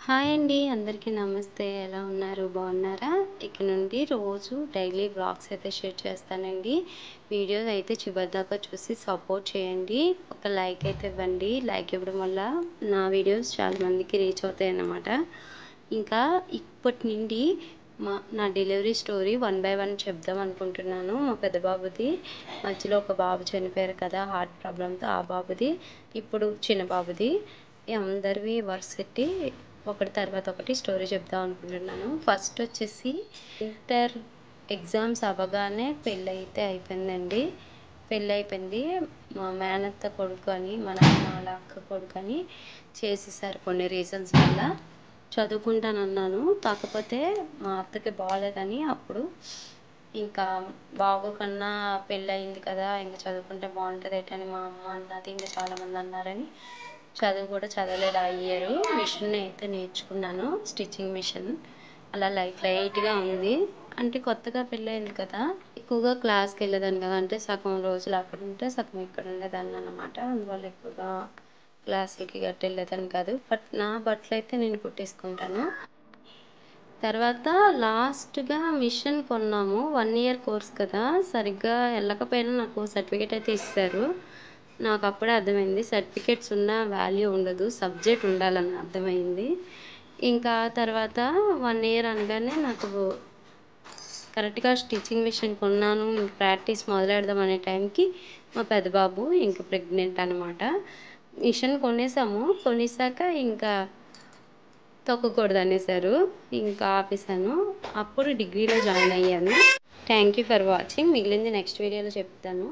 Hi అండి, అందరికీ నమస్తే. ఎలా ఉన్నారు? బాగున్నారా? ఇక నుండి రోజు డైలీ వ్లాగ్స్ అయితే షేర్ చేస్తానండి. వీడియోస్ అయితే చివరిదాకా చూసి సపోర్ట్ చేయండి. ఒక లైక్ అయితే ఇవ్వండి. లైక్ ఇవ్వడం వల్ల నా వీడియోస్ చాలామందికి రీచ్ అవుతాయి అన్నమాట. ఇంకా ఇప్పటి నుండి నా డెలివరీ స్టోరీ 1 బై 1 చెప్దాం అనుకుంటున్నాను. మా పెద్ద బాబుది మధ్యలో ఒక బాబు చనిపోయారు కదా హార్ట్ ప్రాబ్లంతో, ఆ బాబుది, ఇప్పుడు చిన్న బాబుది, అందరివి వరుసెట్టి ఒకటి తర్వాత ఒకటి స్టోరీ చెప్దాం అనుకుంటున్నాను. ఫస్ట్ వచ్చేసి ఇంటర్ ఎగ్జామ్స్ అవ్వగానే పెళ్ళైతే అయిపోయిందండి. పెళ్ళైపోయింది. మా మేనత్త కొడుకు అని, మా నాన్న వాళ్ళ అక్క కొడుకు అని చేసేసారు కొన్ని రీజన్స్ వల్ల. చదువుకుంటానన్నాను, కాకపోతే మా అత్తకి బాగాలేదని అప్పుడు ఇంకా బాగోకన్నా పెళ్ళయింది కదా, ఇంకా చదువుకుంటే బాగుంటుంది ఏంటని మా అమ్మ అన్నది, ఇంకా చాలామంది అన్నారని చదువు కూడా చదవలేదు. ఆ ఇయర్ మిషన్ అయితే నేర్చుకున్నాను, స్టిచ్చింగ్ మిషన్. అలా లైట్గా ఉంది. అంటే కొత్తగా పెళ్ళయింది కదా, ఎక్కువగా క్లాస్కి వెళ్ళేదాన్ని కదా, అంటే సగం రోజులు అక్కడ ఉంటే సగం ఇక్కడ ఉండేదాన్ని అన్నమాట. అందువల్ల ఎక్కువగా క్లాసులకి గట్టి వెళ్ళేదాన్ని కాదు. బట్ నా బట్టలు అయితే నేను కుట్టేసుకుంటాను. తర్వాత లాస్ట్గా మిషన్ కొన్నాము. 1 ఇయర్ కోర్స్ కదా, సరిగ్గా వెళ్ళకపోయినా నాకు సర్టిఫికేట్ అయితే ఇస్తారు. నాకు అప్పుడే అర్థమైంది సర్టిఫికేట్స్ ఉన్న వాల్యూ ఉండదు, సబ్జెక్ట్ ఉండాలని అర్థమైంది. ఇంకా తర్వాత 1 ఇయర్ అనగానే నాకు కరెక్ట్గా స్టిచ్చింగ్ మిషన్ కొన్నాను. ఇంక ప్రాక్టీస్ మొదలెడదాం అనే టైంకి మా పెద్ద బాబు ఇంకా ప్రెగ్నెంట్ అనమాట. మిషన్ కొనేసాక ఇంకా తొక్కకూడదు అనేసారు, ఇంకా ఆపేసాను. అప్పుడు డిగ్రీలో జాయిన్ అయ్యాను. Thank you for watching. మిగిలింది నెక్స్ట్ వీడియోలో చెప్తాను.